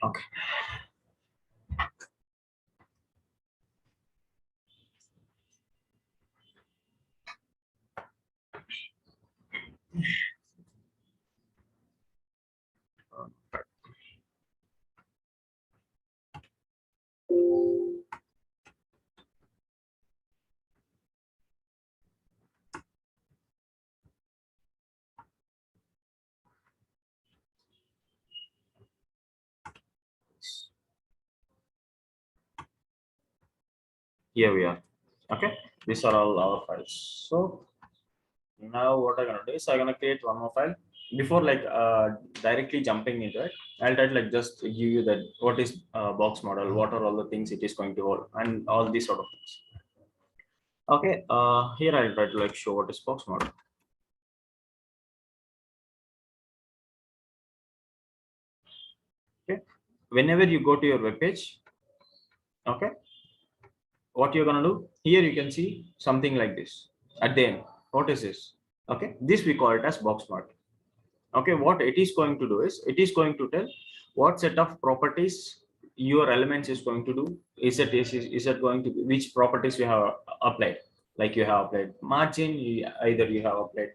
Okay. Here we are. Okay, these are all our files. So now what I'm gonna do is I'm gonna create one more file. Before directly jumping into it, I'll try to just give you that what is box model, what are all the things it is going to hold, and all these sort of things. Okay, here I'll try to show what is box model. Okay, whenever you go to your web page, okay, what you're gonna do here, you can see something like this at the end. What is this? Okay, this we call it as box model. Okay, what it is going to do is it is going to tell what set of properties your elements is going to do. Is it going to be which properties you have applied? Like you have applied margin, either you have applied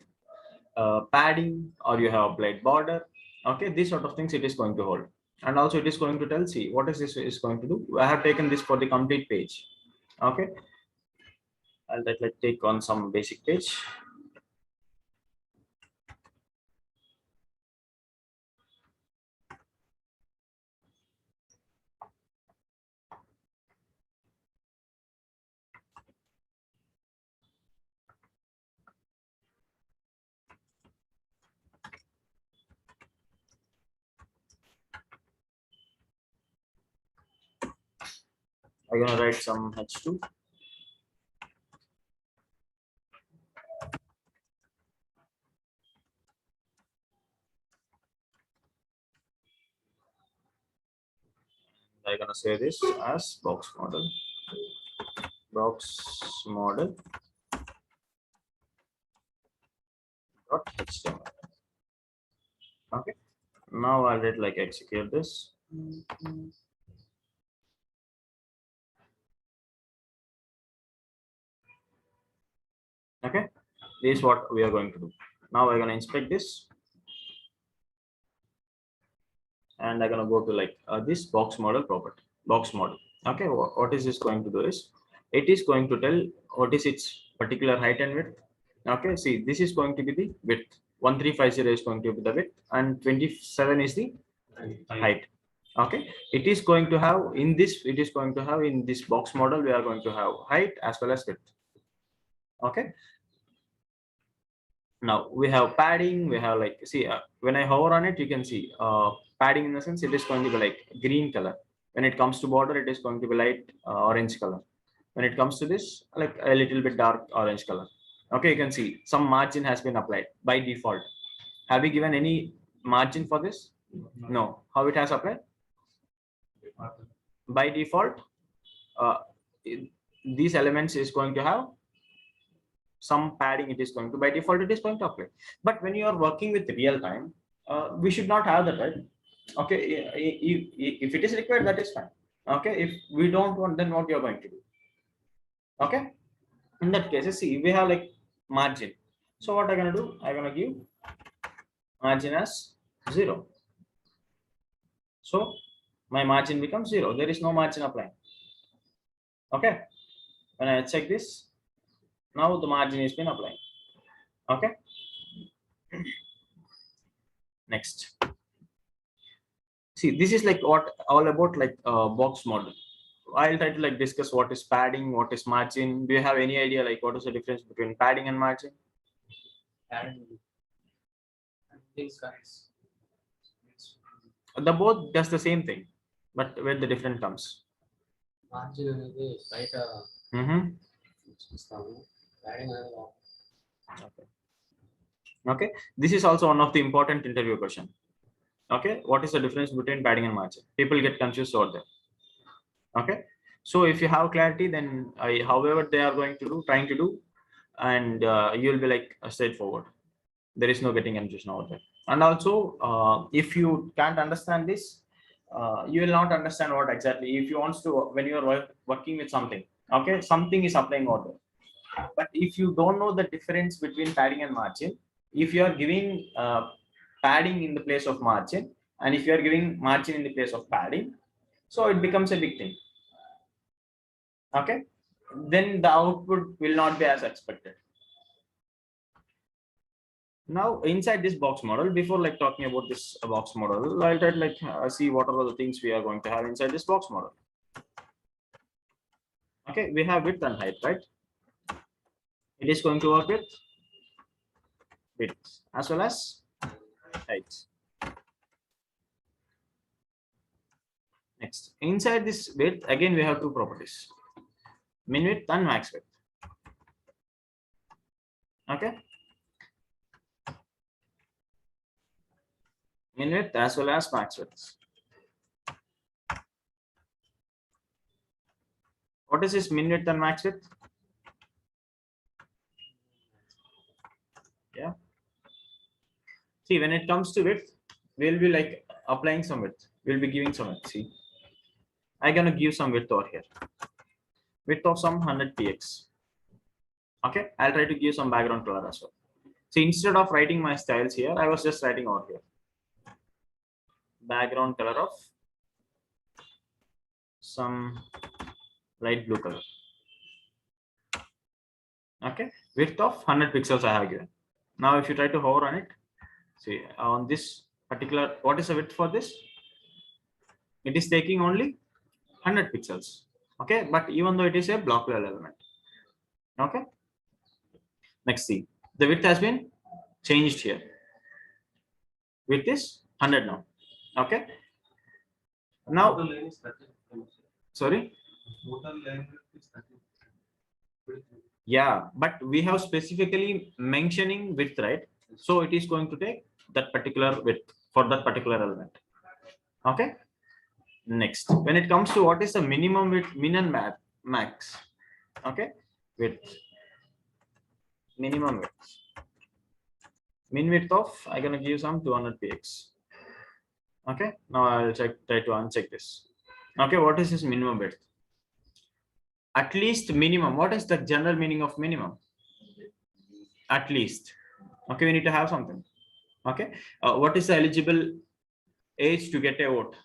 padding or you have applied border. Okay, these sort of things it is going to hold. And also it is going to tell, see what is this is going to do. I have taken this for the complete page. Okay, I'll take on some basic page. I'm gonna write some H2. I'm gonna say this as box model. Box model dot HTML. Okay. Now I'll execute this. Okay. This is what we are going to do. Now I'm gonna inspect this, and I'm gonna go to this box model property. Box model. Okay. What is this going to do is it is going to tell what is its particular height and width. Okay. See, this is going to be the width. 1350 is going to be the width, and 27 is the height. Okay, it is going to have in this box model, we are going to have height as well as width. Okay, now we have padding, we have see when I hover on it, you can see padding, in the sense it is going to be green color. When it comes to border, it is going to be light orange color. When it comes to this, a little bit dark orange color. Okay, you can see some margin has been applied by default. Have we given any margin for this? No. How it has applied? By default, uh, these elements is going to have some padding. It is going to, by default it is going to apply. But when you are working with real time, we should not have that, right? Okay, if it is required, that is fine. Okay, if we don't want, then what you are going to do? Okay, in that case, see, we have margin. So what I'm gonna do, I'm gonna give margin as 0. So my margin becomes 0. There is no margin applying. Okay, when I check this, now the margin is been applied. Okay, next. See, this is what all about box model. I'll try to discuss what is padding, what is margin. Do you have any idea what is the difference between padding and margin? Padding. These guys. The both does the same thing, but where the difference comes. Margin అనేది బయట ఇస్తాము. Padding అనేది Okay. Okay, this is also one of the important interview question. Okay, what is the difference between padding and margin? People get confused over there. Okay, so if you have clarity, then however they are going to do, trying to do, and you'll be straightforward. There is no getting confusion over there. And also if you can't understand this, you will not understand what exactly. If you want to, when you are working with something, okay, something is applying order. But if you don't know the difference between padding and margin, if you are giving padding in the place of margin, and if you are giving margin in the place of padding, so it becomes a big thing. Okay, then the output will not be as expected. Now inside this box model, before like talking about this box model, I'll try to like see what are the things we are going to have inside this box model. Okay, we have width and height, right? It is going to work with width as well as height. Next, inside this width, again we have two properties: min width and max width. Okay, min width as well as max width. What is this min width and max width? Yeah. See, when it comes to width, we'll be like applying some width. We'll be giving some width. See, I'm gonna give some width over here. Width of some 100 px. Okay, I'll try to give some background color as well. So instead of writing my styles here, I was just writing over here. Background color of some light blue color. Okay, width of 100 pixels I have given. Now if you try to hover on it, see on this particular, what is the width for this? It is taking only 100 pixels. Okay, but even though it is a block level element. Okay, next, see, the width has been changed here. Width is 100 now. Okay, now sorry, yeah, but we have specifically mentioning width, right? So it is going to take that particular width for that particular element. Okay, next, when it comes to what is the minimum width, min and max. Okay, width, minimum width, min width of, I'm gonna give some 200 px. Okay, now I'll try to uncheck this. Okay, what is this minimum width? At least minimum. What is the general meaning of minimum? At least. Okay, we need to have something. Okay, what is the eligible age to get a vote,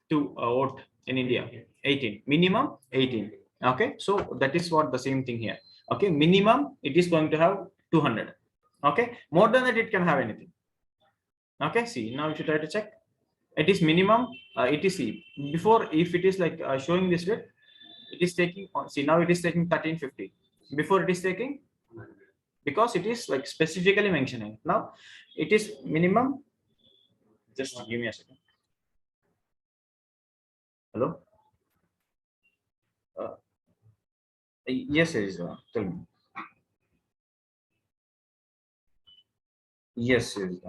to vote in India? 18. Minimum 18. Okay, so that is what the same thing here. Okay, minimum it is going to have 200. Okay, more than that it can have anything. Okay, see, now if you try to check, it is minimum. It is, see, before, if it is like showing this width, it is taking, see, now it is taking 1350. Before it is taking, because it is like specifically mentioning. Now it is minimum. Just give me a second. Hello. Yes, it is. Tell me. Yes, it is.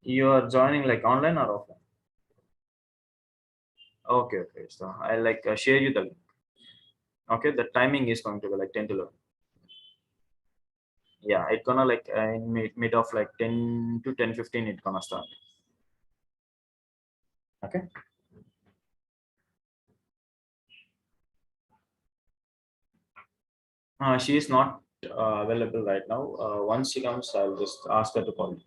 You are joining like online or offline? Okay, okay. So I like share you the link. Okay, the timing is going to be like 10 to 11. Yeah, it's gonna like in mid of like 10 to 10:15. It's gonna start. Okay. She is not available right now. Once she comes, I'll just ask her to call you.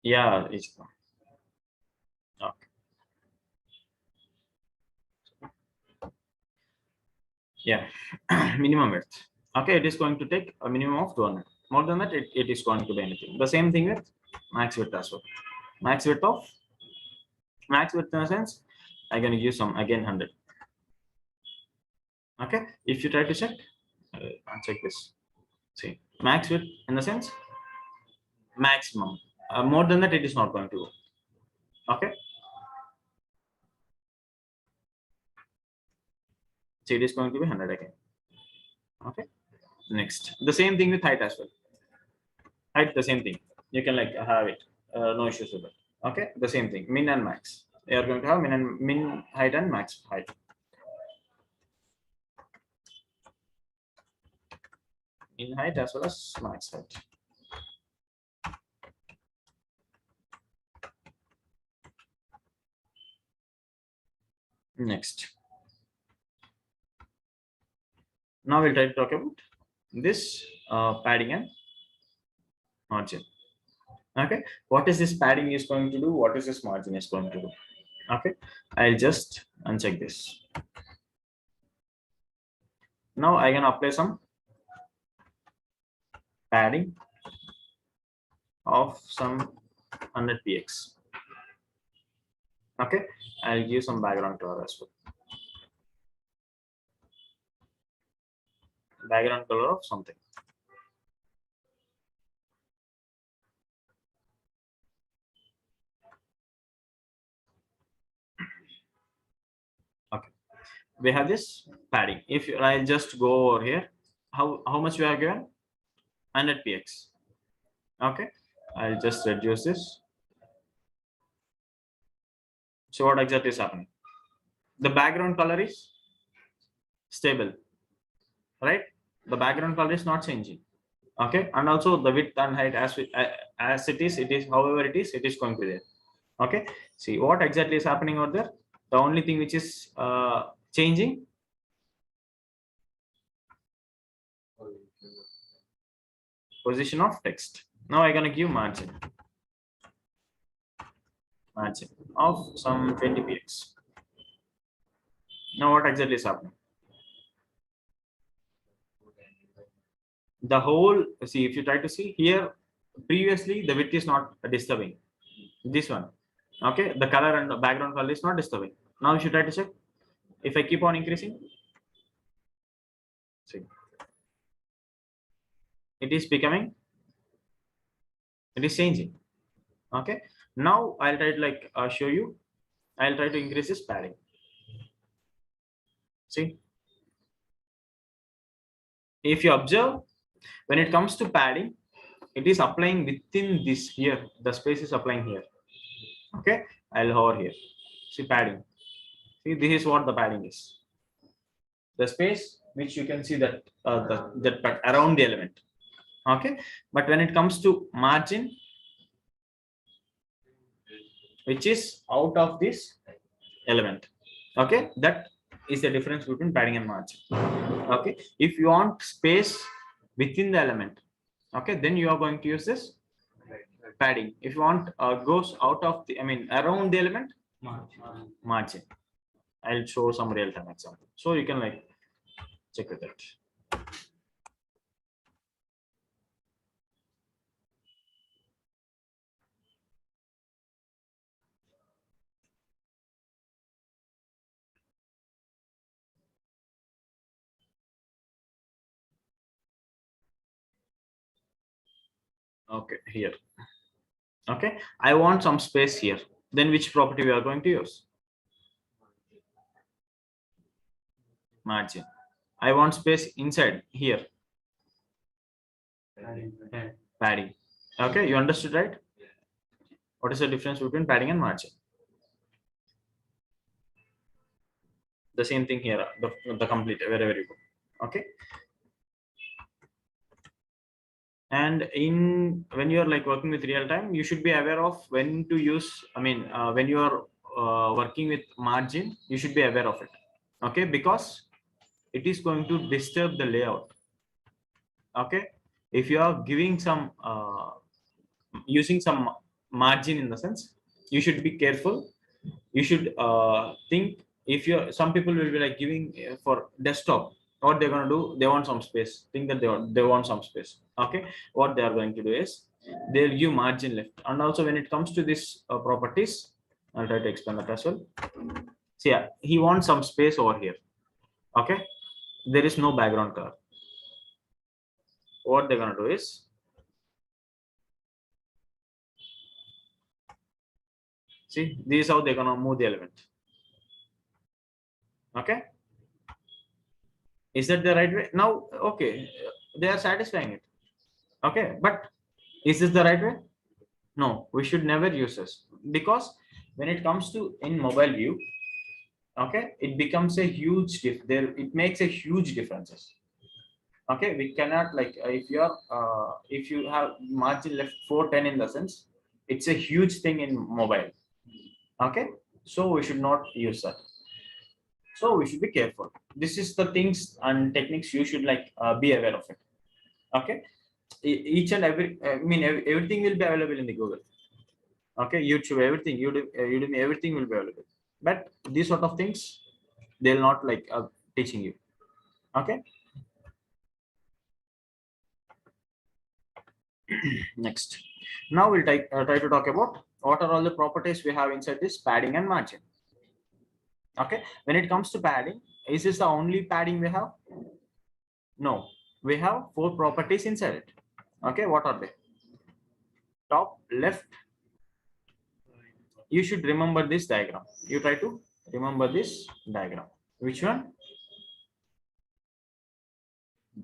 Yeah, it's okay. Yeah, minimum width. Okay, it is going to take a minimum of 200. More than that, it is going to be anything. The same thing with max width as well. Max width of, max width in a sense, I'm going to use some again 100. Okay, if you try to check, I'll check this. See, max width in the sense maximum. More than that, it is not going to go. Okay. So it is going to be 100 again. Okay. Next, the same thing with height as well. Height, the same thing. You can like have it. No issues with it. Okay. The same thing. Min and max. You are going to have min height and max height. Min height as well as max height. Next, now we'll try to talk about this padding and margin. Okay, what is this padding is going to do? What is this margin is going to do? Okay, I'll just uncheck this. Now I can apply some padding of some 100 px. Okay, I'll give some background color as well. Background color of something. Okay, we have this padding. If I just go over here, how much we are given? 100 px. Okay, I'll just reduce this. So what exactly is happening? The background color is stable, right? The background color is not changing. Okay, and also the width and height as it is however it is going to be there. Okay, see what exactly is happening over there. The only thing which is changing, position of text. Now I'm gonna give margin of some 20 px. Now what exactly is happening? The whole, see, if you try to see here, previously the width is not disturbing. This one, okay, the color and the background color is not disturbing. Now you should try to check. If I keep on increasing, see, it is becoming, it is changing. Okay, now I'll try to like show you. I'll try to increase this padding. See, if you observe, when it comes to padding, it is applying within this here. The space is applying here. Okay, I'll hover here. See padding. See, this is what the padding is. The space which you can see that that around the element. Okay, but when it comes to margin, which is out of this element, okay, that is the difference between padding and margin. Okay, if you want space within the element, okay, then you are going to use this padding. If you want goes out of the, I mean around the element, margin. I'll show some real-time example so you can like check with it. Okay, here. Okay, I want some space here. Then which property we are going to use? Margin. I want space inside here. Padding. Okay, you understood, right? What is the difference between padding and margin? The same thing here, the complete, wherever you go. Okay. And in when you are like working with real time, you should be aware of when to use, I mean, when you are working with margin, you should be aware of it. Okay, because it is going to disturb the layout. Okay, if you are giving some using some margin, in the sense, you should be careful. You should think, if you're, some people will be like giving for desktop, what they're going to do, they want some space, think that they want some space. Okay, what they are going to do is they'll give margin left. And also when it comes to this properties, I'll try to explain that as well. So yeah, he wants some space over here. Okay, there is no background color. What they're going to do is, see, this is how they're going to move the element. Okay, is that the right way? Now, okay, they are satisfying it. Okay, but is this the right way? No, we should never use this, because when it comes to in mobile view, okay, it becomes a huge it makes a huge differences. Okay, we cannot like if you have margin left 410, in the sense, it's a huge thing in mobile. Okay, so we should not use that. So we should be careful. This is the things and techniques you should like be aware of it. Okay, each and every, I mean, everything will be available in the Google. Okay, YouTube, everything, Udemy, everything will be available. But these sort of things, they'll not like teaching you. Okay. Next, now we'll try to talk about what are all the properties we have inside this padding and margin. Okay, when it comes to padding, is this the only padding we have? No, we have 4 properties inside it. Okay, what are they? Top, left. You should remember this diagram. You try to remember this diagram. Which one?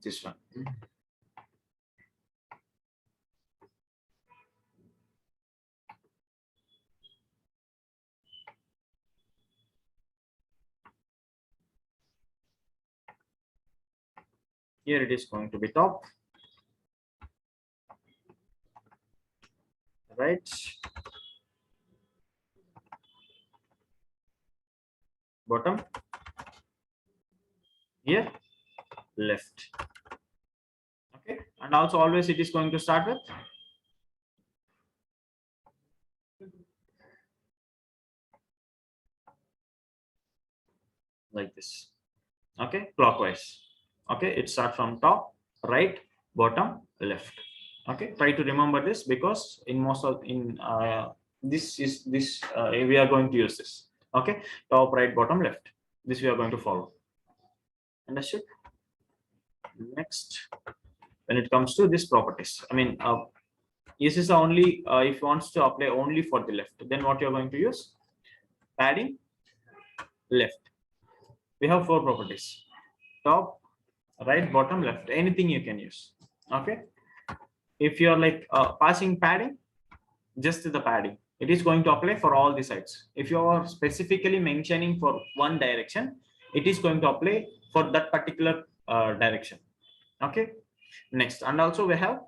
This one. Here it is going to be top, right, bottom, here left. Okay, and also always it is going to start with like this. Okay, clockwise. Okay, it starts from top, right, bottom, left. Okay, try to remember this because in most of this we are going to use this. Okay, top, right, bottom, left. This we are going to follow. Understood? Next, when it comes to these properties, I mean, this is the only if you wants to apply only for the left, then what you're going to use? Padding left. We have 4 properties: top, right, bottom, left. Anything you can use. Okay, if you're like passing padding, just the padding, it is going to apply for all the sides. If you are specifically mentioning for one direction, it is going to apply for that particular direction. Okay, next, and also we have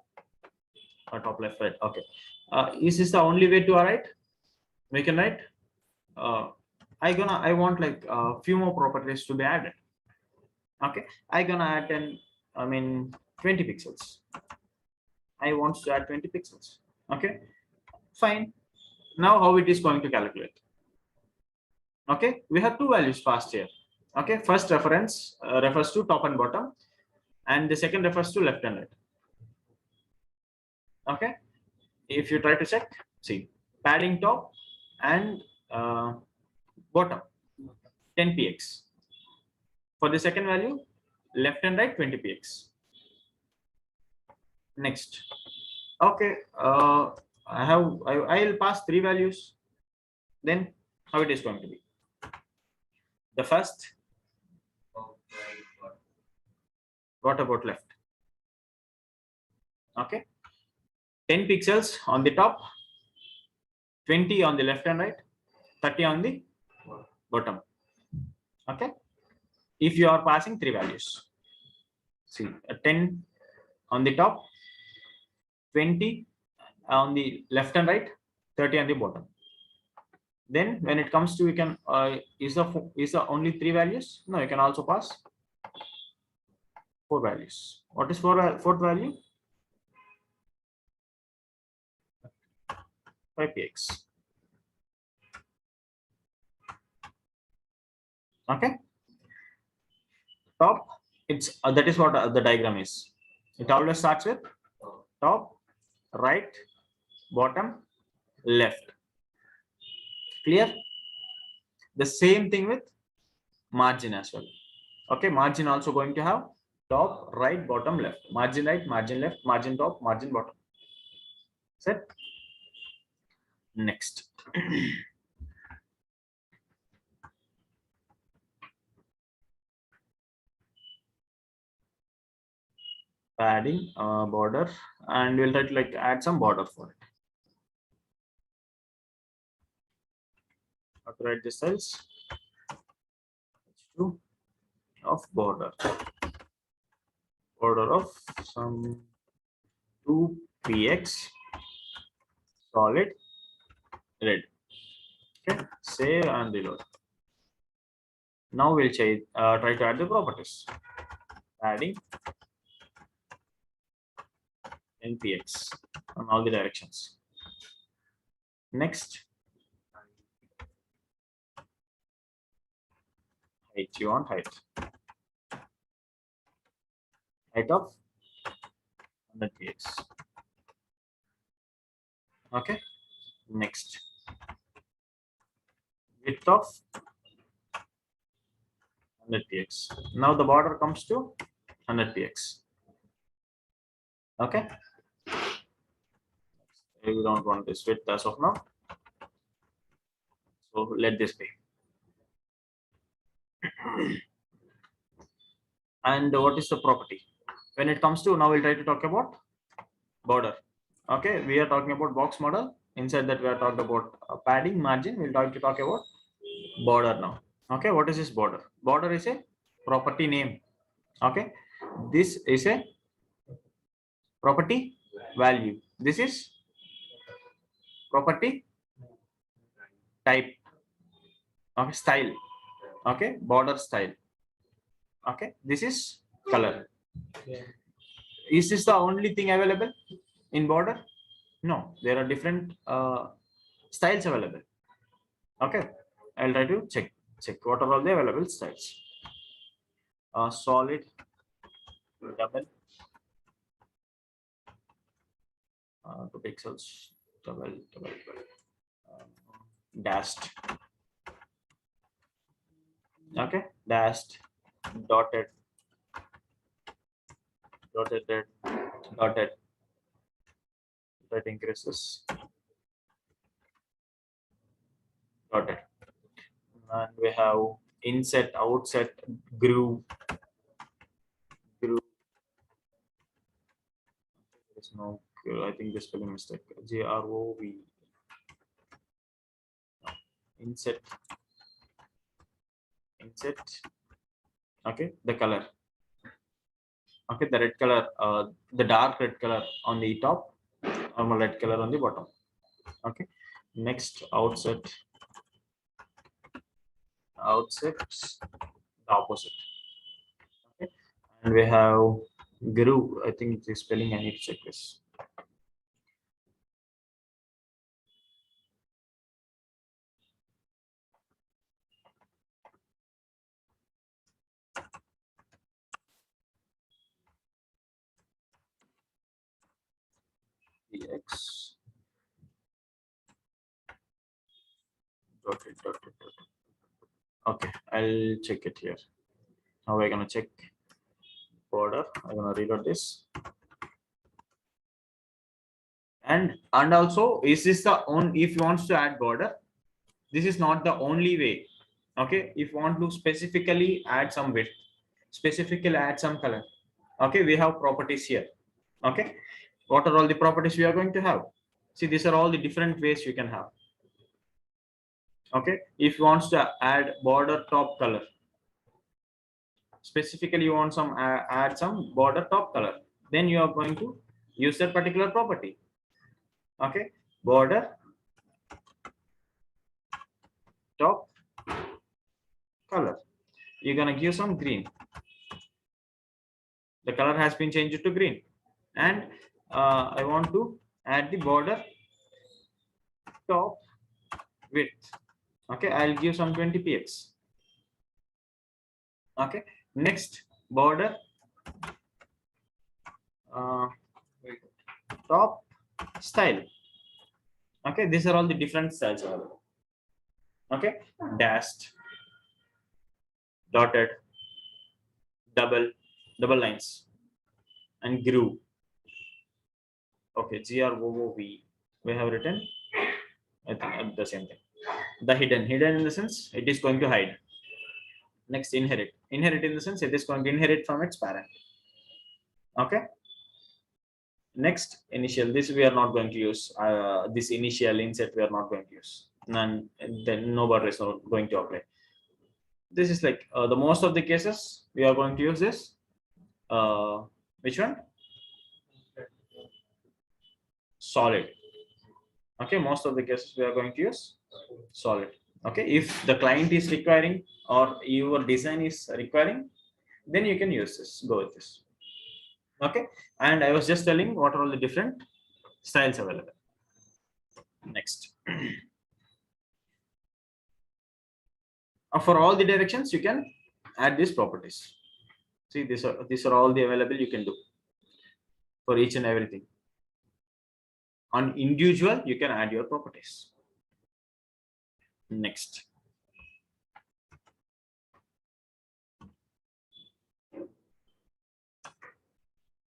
top, left, right. Okay, is this the only way to write? We can write I want like a few more properties to be added. Okay, I gonna add 10, I mean 20 pixels. I want to add 20 pixels. Okay, fine. Now how it is going to calculate? Okay, we have 2 values passed here. Okay, first reference refers to top and bottom, and the second refers to left and right. Okay, if you try to check, see, padding top and bottom 10 px. For the second value, left and right 20 px. Next, okay, I'll pass 3 values. Then how it is going to be? The first, what about left? Okay, 10 pixels on the top, 20 on the left and right, 30 on the bottom. Okay, if you are passing 3 values, see, 10 on the top, 20 on the left and right, 30 on the bottom. Then when it comes to, you can is the only 3 values? No, you can also pass 4 values. What is fourth value? 5px. Okay, top, it's that is what the diagram is. It always starts with top, right, bottom, left. Clear? The same thing with margin as well. Okay, margin also going to have top, right, bottom, left. Margin right, margin left, margin top, margin bottom. Set. Next. Padding border, and we'll try to like add some border for it. How to write this cells? H2 of border of some 2px solid red. Okay, save and reload. Now we'll try to add the properties. Adding npx on all the directions. Next, height. You want height of 100 px. Okay. Next, width of 100 px. Now the border comes to 100 px. Okay. We don't want this width as of now. So let this be. And what is the property? When it comes to, now we'll try to talk about border. Okay, we are talking about box model. Inside that we are talking about padding, margin. We'll talk about border now. Okay, what is this border? Border is a property name. Okay, this is a property value. This is property type. Okay, style. Okay, border style. Okay, this is color. Is this the only thing available in border? No, there are different styles available. Okay, I'll try to check what are all the available styles. Solid, double, 2 pixels, double, dashed. Okay, dashed, dotted, dotted. That increases. Dotted. And we have inset, outset, groove. There is no, I think this spelling mistake. GROV. Inset. Okay, the color. Okay, the red color, the dark red color on the top, normal red color on the bottom. Okay, next outset, the opposite. Okay, and we have groove. I think the spelling, I need to check this. X dotted. Okay, I'll check it here. Now we're gonna check border. I'm gonna reload this. And also, is this the only, if you want to add border, this is not the only way. Okay, if you want to specifically add some width, specifically add some color, okay, we have properties here. Okay, what are all the properties we are going to have? See, these are all the different ways you can have. Okay, if you want to add border top color, specifically you want some add some border top color, then you are going to use that particular property. Okay, border top color, you're gonna give some green. The color has been changed to green, and I want to add the border top width. Okay, I'll give some 20 px. Okay, next border top style. Okay, these are all the different styles available. Okay, dashed, dotted, double lines, and groove. Okay, GROOV, we have written, I think, the same thing. The hidden in the sense it is going to hide. Next, inherit in the sense it is going to inherit from its parent. Okay, next, initial, this we are not going to use. This initial insert we are not going to use, none, then no border is not going to apply. This is like the most of the cases we are going to use this. Which one? Solid. Okay, most of the cases we are going to use solid. Okay, if the client is requiring or your design is requiring, then you can use this, go with this. Okay, and I was just telling what are all the different styles available. Next, for all the directions you can add these properties. See, these are all the available you can do for each and everything. On individual you can add your properties. Next,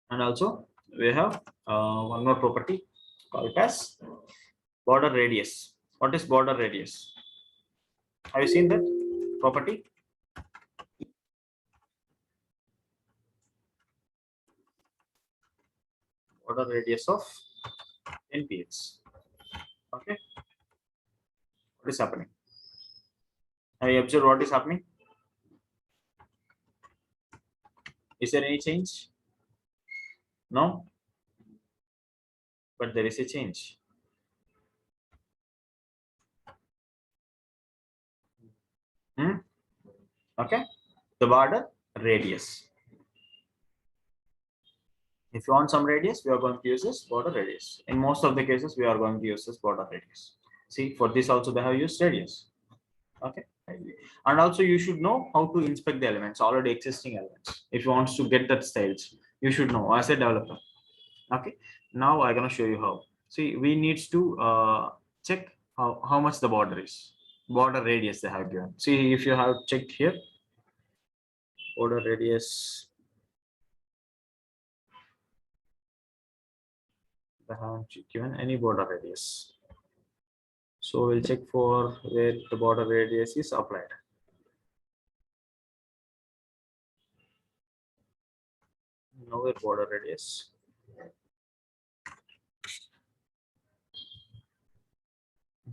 and also we have one more property called as border radius. What is border radius? Have you seen that property? Border radius of 10 px. Okay, what is happening? Have you observed what is happening? Is there any change? No, but there is a change. Okay, the border radius. If you want some radius, we are going to use this border radius. In most of the cases, we are going to use this border radius. See, for this also they have used radius. Okay, and also you should know how to inspect the elements, already existing elements. If you want to get that styles, you should know as a developer. Okay, now I'm gonna show you how. See, we need to check how much the border is. Border radius they have given. See, if you have checked here, border radius, they haven't given any border radius. So we'll check for where the border radius is applied. Now where border radius.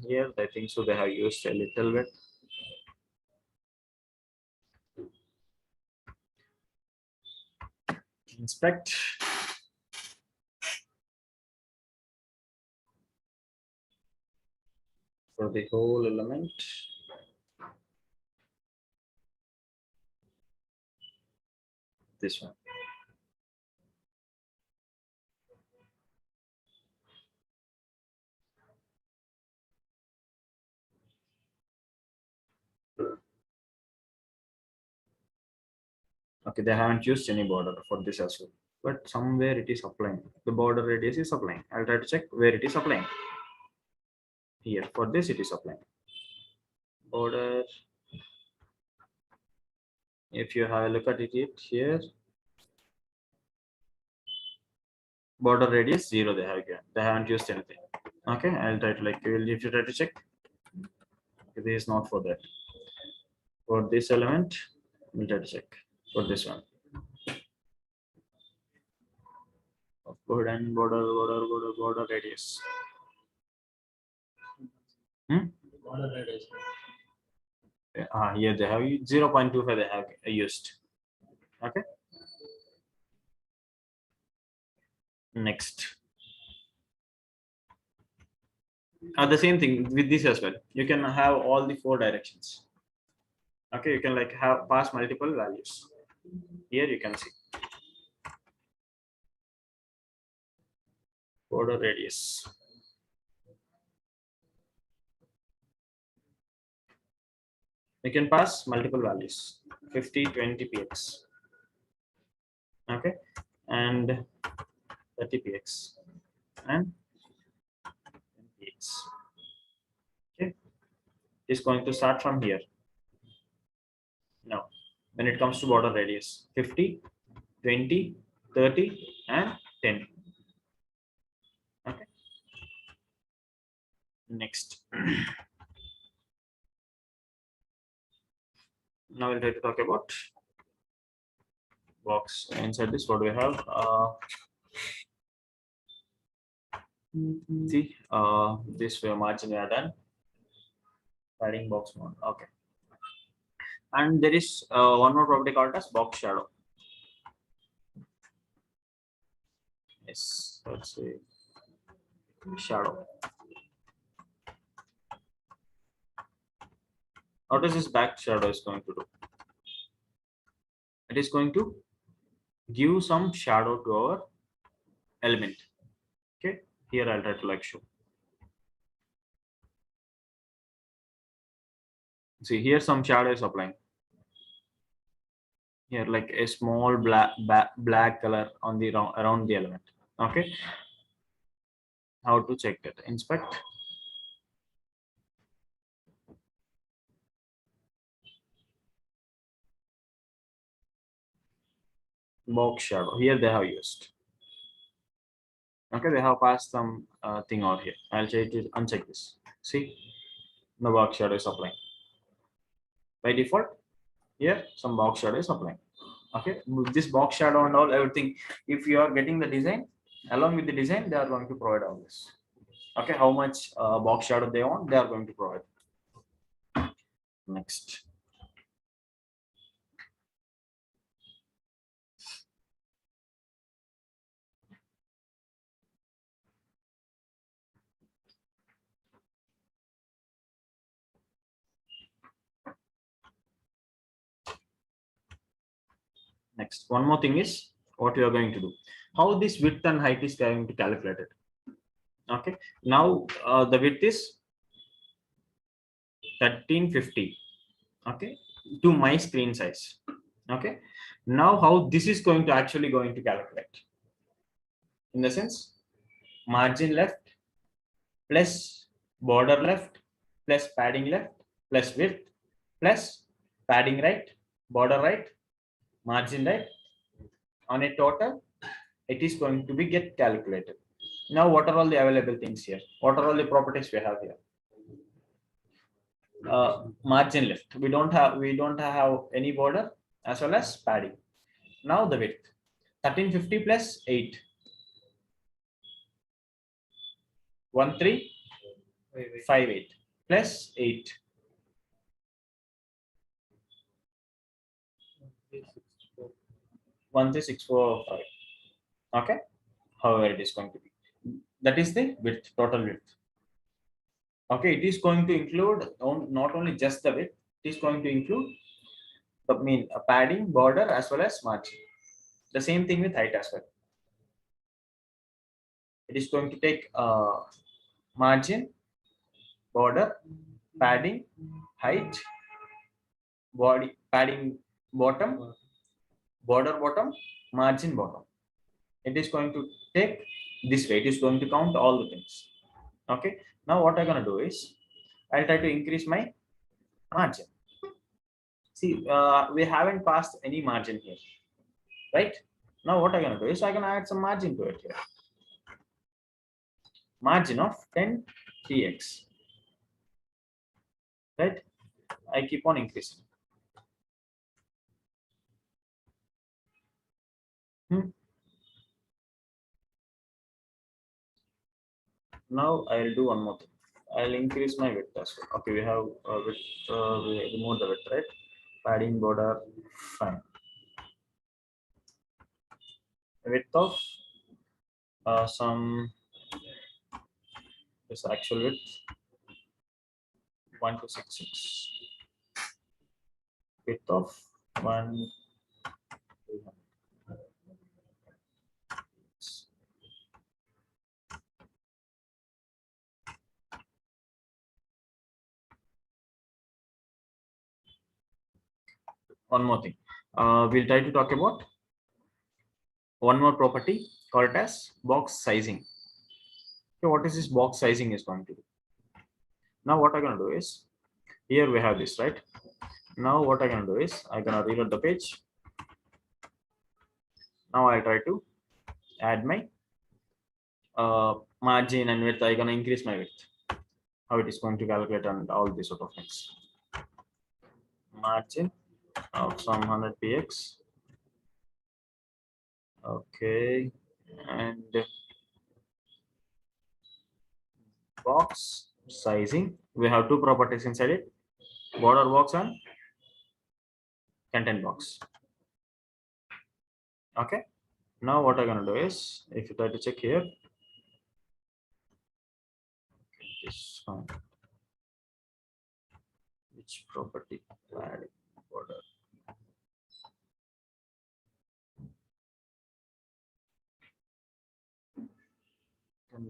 Here, I think so they have used a little bit. Inspect. For the whole element. This one. Okay, they haven't used any border for this as well, but somewhere it is applying. The border radius is applying. I'll try to check where it is applying. Here, for this it is applying. Border. If you have a look at it here, border radius 0 they have given. They haven't used anything. Okay, I'll try to if you try to check, this is not for that. For this element, we'll try to check for this one. Border and border radius. Border radius. Here they have 0.25 they have used. Okay. Next. The same thing with this as well. You can have all the 4 directions. Okay, you can have pass multiple values. Here you can see border radius. You can pass multiple values, 50, 20 px. Okay, and 30 px and 10 px. Okay, it's going to start from here. Now, when it comes to border radius, 50, 20, 30, and 10. Okay. Next. Now we'll try to talk about box. Inside this, what do we have? See, this margin we are done. Padding box mode. Okay. And there is one more property called as box shadow. Yes, let's say shadow. What is this back shadow is going to do? It is going to give some shadow to our element. Okay, here I'll try to like show. See here some shadow is applying. Here like a small black color on the around the element. Okay, how to check that? Inspect. Box shadow. Here they have used. Okay, they have passed some thing out here. I'll check it, uncheck this. See, the box shadow is applying. By default, here some box shadow is applying. Okay, with this box shadow and all everything, if you are getting the design, along with the design, they are going to provide all this. Okay, how much box shadow they want, they are going to provide. Next. Next, one more thing is what you are going to do. How this width and height is going to calculate it. Okay, now the width is 1350. Okay, to my screen size. Okay, now how this is going to actually going to calculate? In the sense, margin left plus border left plus padding left plus width plus padding right, border right, margin right, on a total it is going to be get calculated. Now what are all the available things here? What are all the properties we have here? Margin left, we don't have any border as well as padding. Now the width 1350 plus 8 1358 plus 8 13645. Okay, however it is going to be, that is the width, total width. Okay, it is going to include not only just the width, it is going to include the mean a padding, border as well as margin. The same thing with height as well. It is going to take margin, border, padding, height, body, padding bottom, border bottom, margin bottom. It is going to take this way. It is going to count all the things. Okay. Now what I'm gonna do is I'll try to increase my margin. See, we haven't passed any margin here, right? Now what I'm gonna do is I'm gonna add some margin to it here. Margin of 10 px, right? I keep on increasing. Now I'll do one more thing. I'll increase my width as well. Okay, we have width, we remove the width, right? Padding border, fine. Width of some this actual width 1266. Width of 1. One more thing. We'll try to talk about one more property called as box sizing. So what is this box sizing is going to do? Now what I'm going to do is, here we have this, right? Now what I'm going to do is I'm going to reload the page. Now I try to add my margin and width. I'm going to increase my width. How it is going to calculate and all these sort of things. Margin of some 100 px. Okay, and box sizing. We have two properties inside it: border box and content box. Okay. Now what I'm gonna do is, if you try to check here, this one, Which property? Padding, border.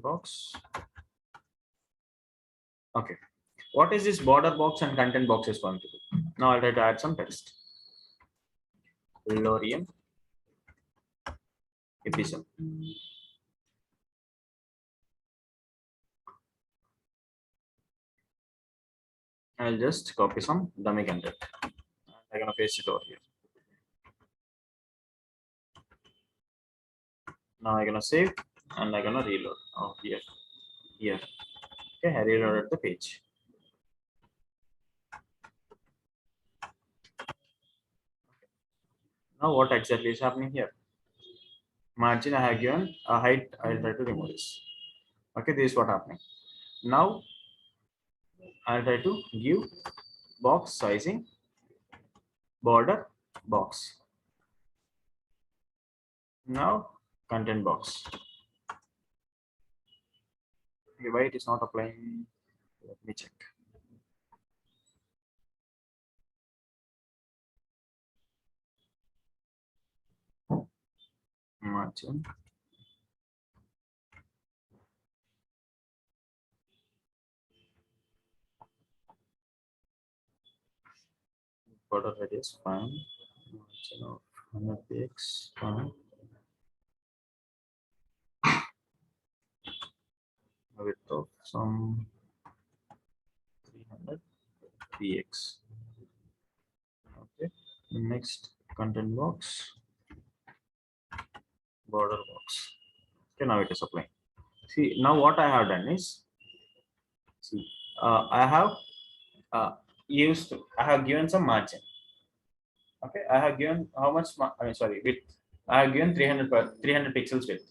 Box. Okay. What is this border box and content box is going to do? Now I'll try to add some text. Lorem ipsum. I'll just copy some dummy content. I'm gonna paste it over here. Now I'm gonna save and I'm gonna reload. Oh, here. Okay, I reloaded the page. Now what exactly is happening here? Margin I have given a height. I'll try to remove this. Okay, this is what happening. Now I'll try to give box sizing border box. Now content box. Okay, why it is not applying? Let me check. Margin. Border radius fine. Margin of 100 px fine. Width of some 300 px. Okay. Next content box. Border box. Okay, now it is applying. See, now what I have done is, see, I have I have given some margin. Okay, I have given how much, width. I have given 300 pixels width.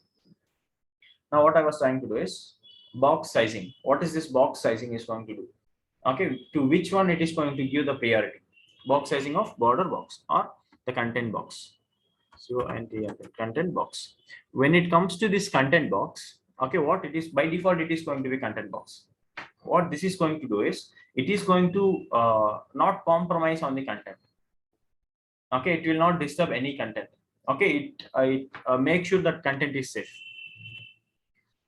Now what I was trying to do is box sizing. What is this box sizing is going to do? Okay, to which one it is going to give the priority? Box sizing of border box or the content box. So content box. When it comes to this content box, okay, what it is by default it is going to be content box. What this is going to do is it is going to not compromise on the content. Okay, it will not disturb any content. Okay, it make sure that content is safe.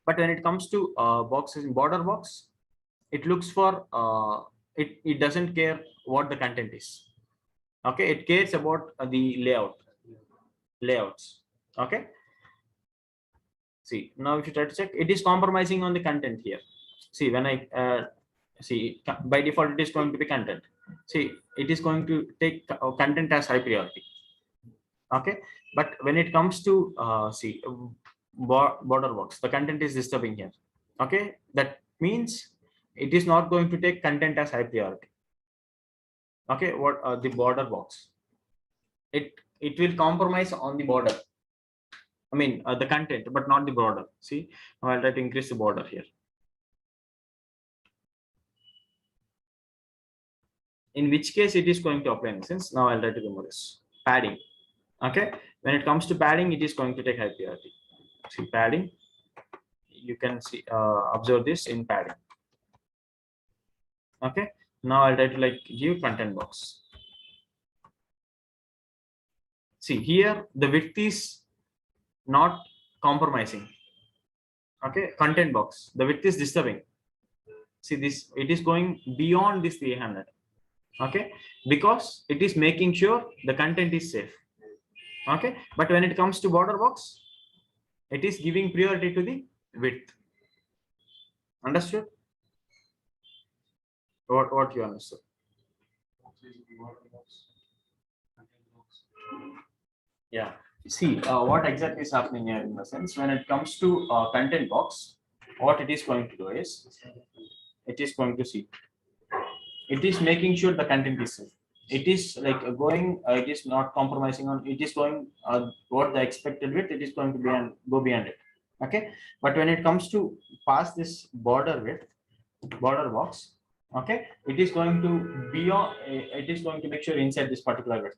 But when it comes to boxes in border box, it looks for it doesn't care what the content is. Okay, it cares about the layouts. Okay, see, now if you try to check, it is compromising on the content here. See, when I see, by default it is going to be content. See, it is going to take content as high priority. Okay, but when it comes to see border box, the content is disturbing here. Okay, that means it is not going to take content as high priority. Okay, what the border box, it will compromise on the border, I mean the content, but not the border. See, now I'll try to increase the border here. In which case it is going to apply in sense. Now I'll try to remove this padding. Okay, when it comes to padding, it is going to take high priority. See, padding, you can see observe this in padding. Okay, now I'll try to like give content box. See, here the width is not compromising. Okay, content box, the width is disturbing. See this, it is going beyond this 300. Okay, because it is making sure the content is safe. Okay, but when it comes to border box, it is giving priority to the width. Understood? What you understood? Yeah, see what exactly is happening here in the sense, when it comes to content box, what it is going to do is it is going to see, it is making sure the content is safe. It is like going, it is not compromising on, it is going what the expected width, it is going to be and go beyond it. Okay, but when it comes to pass this border width, border box, okay, it is going to beyond, it is going to make sure inside this particular width.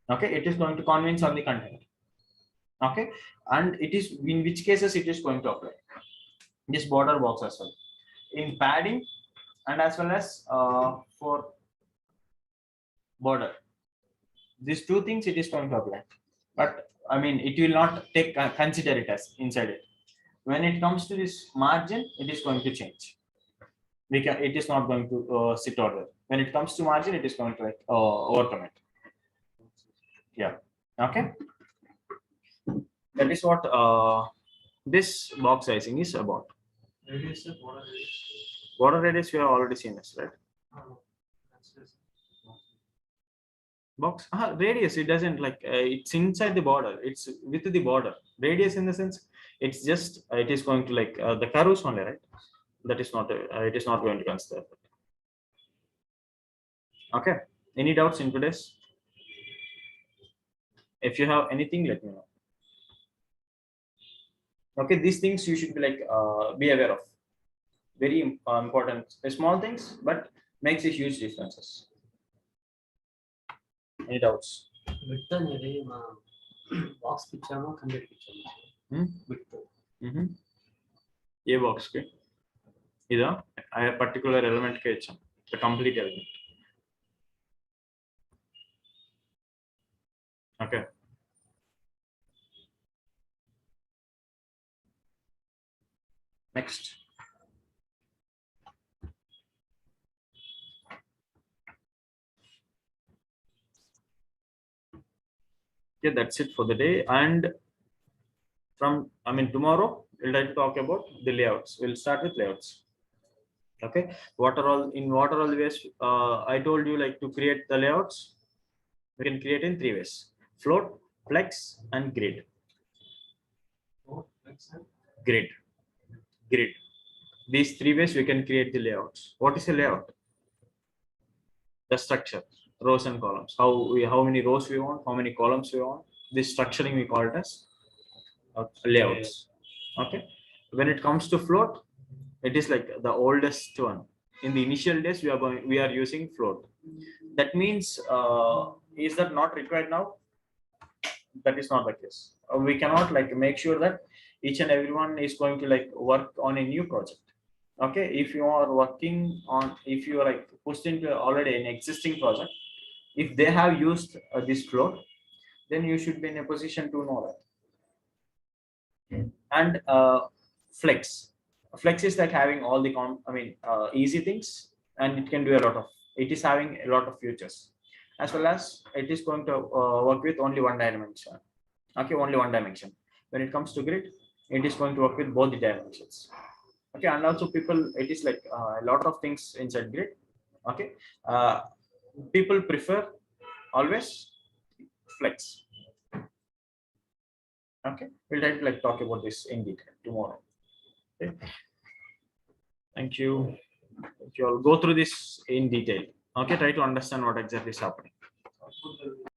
Okay, it is going to convince on the content. Okay, and it is in which cases it is going to apply this border box as well in padding, and as well as for border. These two things it is going to apply, but I mean it will not take consider it as inside it. When it comes to this margin, it is going to change. It is not going to sit order. When it comes to margin, it is going to like overcome it. Yeah. Okay. That is what this box sizing is about. Radius, border radius. Border radius we have already seen this, right? That's Box radius, it doesn't like it's inside the border, it's with the border. Radius in the sense it's just it is going to like the curves only, right? That is not it is not going to consider that. Okay, any doubts into this? If you have anything, let me know. Okay, these things you should be like be aware of. Very important small things, but makes a huge differences. Any doubts? width అనేది మా box పిచ్చామో complete పిచ్చామో width ఏ box కి ఇదా ఆ particular element కి ఇచ్చాం the complete element. Okay, next. Okay, that's it for the day. And from tomorrow we'll try to talk about the layouts. We'll start with layouts. Okay, what are all the ways I told you like to create the layouts? We can create in three ways: float, flex, and grid. Grid, grid. These three ways we can create the layouts. What is a layout? The structure, rows and columns. How many rows we want, how many columns we want. This structuring we call it as layouts. Okay, when it comes to float, it is like the oldest one. In the initial days we are using float. That means is that not required now? That is not the case. We cannot like make sure that each and everyone is going to like work on a new project. Okay, if you are working on, if you are like pushed into already an existing project, if they have used this float, then you should be in a position to know that. And flex is like having all the easy things, and it can do a lot of, it is having a lot of features, as well as it is going to work with only one dimension. Okay, only one dimension. When it comes to grid, it is going to work with both the dimensions. Okay, and also people, it is like a lot of things inside grid. Okay, people prefer always flex. Okay, we'll try to like talk about this in detail tomorrow. Okay, thank you. You all go through this in detail. Okay, try to understand what exactly is happening.